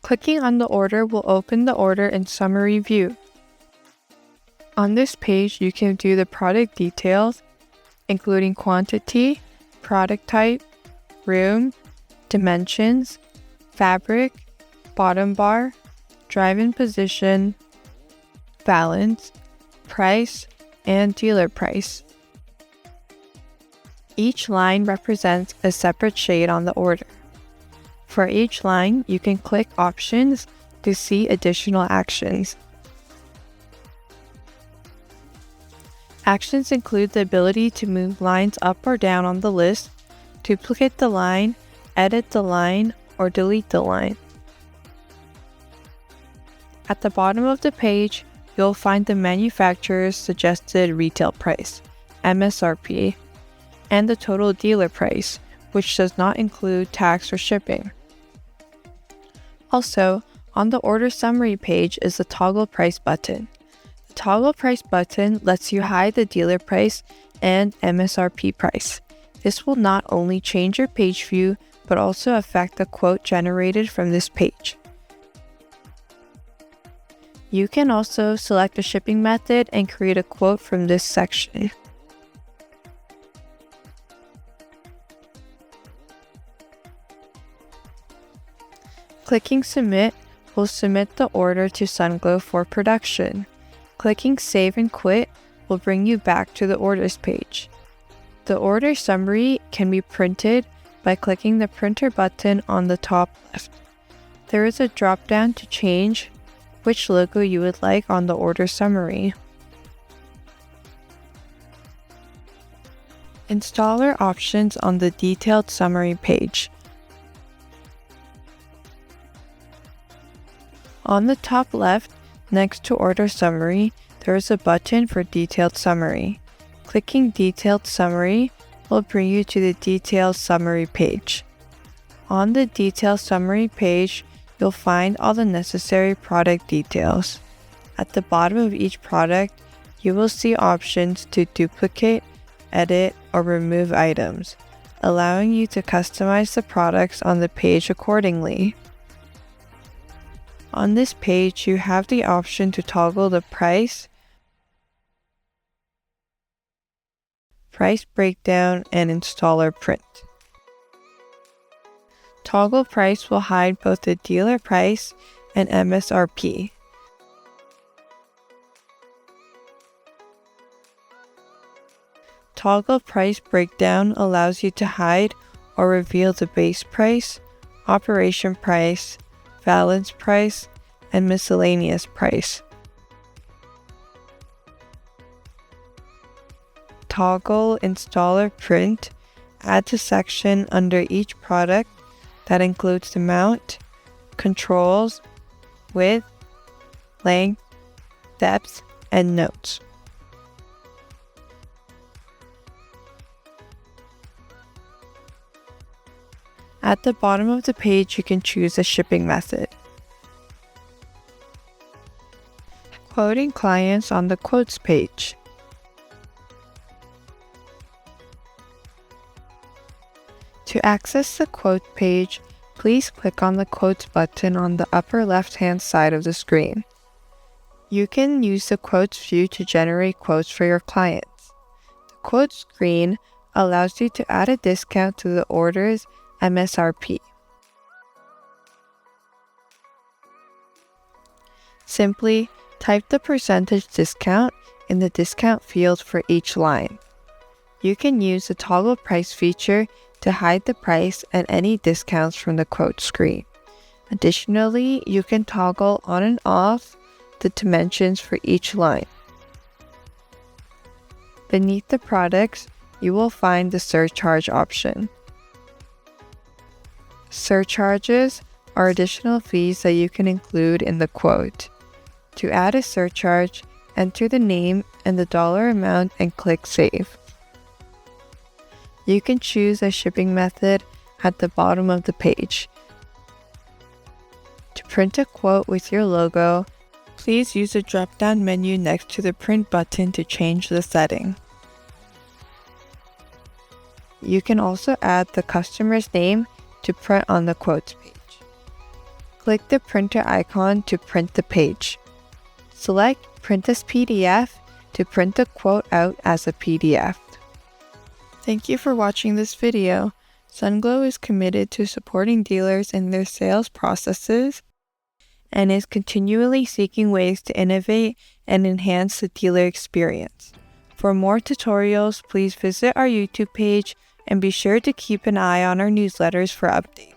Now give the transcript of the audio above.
Clicking on the order will open the order in summary view. On this page, you can view the product details, including quantity, product type, room, dimensions, fabric, bottom bar, drive-in position, balance, price, and dealer price. Each line represents a separate shade on the order. For each line, you can click Options to see additional actions. Actions include the ability to move lines up or down on the list, duplicate the line, edit the line, or delete the line. At the bottom of the page, you'll find the manufacturer's suggested retail price, MSRP, and the total dealer price, which does not include tax or shipping. Also, on the order summary page is the toggle price button. The toggle price button lets you hide the dealer price and MSRP price. This will not only change your page view, but also affect the quote generated from this page. You can also select a shipping method and create a quote from this section. Clicking Submit will submit the order to Sunglow for production. Clicking Save and Quit will bring you back to the orders page. The order summary can be printed by clicking the printer button on the top left. There is a drop-down to change which logo you would like on the order summary. Installer options on the detailed summary page. On the top left, next to order summary, there is a button for detailed summary. Clicking detailed summary will bring you to the detailed summary page. On the detailed summary page, you'll find all the necessary product details. At the bottom of each product, you will see options to duplicate, edit, or remove items, allowing you to customize the products on the page accordingly. On this page, you have the option to toggle the price breakdown, and installer print. Toggle price will hide both the dealer price and MSRP. Toggle price breakdown allows you to hide or reveal the base price, operation price, balance price, and miscellaneous price. Toggle installer print adds a section under each product that includes the mount, controls, width, length, depth, and notes. At the bottom of the page, you can choose a shipping method. Quoting clients on the quotes page. To access the quote page, please click on the quotes button on the upper left-hand side of the screen. You can use the quotes view to generate quotes for your clients. The quotes screen allows you to add a discount to the order's MSRP. Simply type the percentage discount in the discount field for each line. You can use the toggle price feature to hide the price and any discounts from the quote screen. Additionally, you can toggle on and off the dimensions for each line. Beneath the products, you will find the surcharge option. Surcharges are additional fees that you can include in the quote. To add a surcharge, enter the name and the dollar amount and click Save. You can choose a shipping method at the bottom of the page. To print a quote with your logo, please use the drop-down menu next to the print button to change the setting. You can also add the customer's name to print on the quotes page. Click the printer icon to print the page. Select Print as PDF to print the quote out as a PDF. Thank you for watching this video. Sunglow is committed to supporting dealers in their sales processes and is continually seeking ways to innovate and enhance the dealer experience. For more tutorials, please visit our YouTube page and be sure to keep an eye on our newsletters for updates.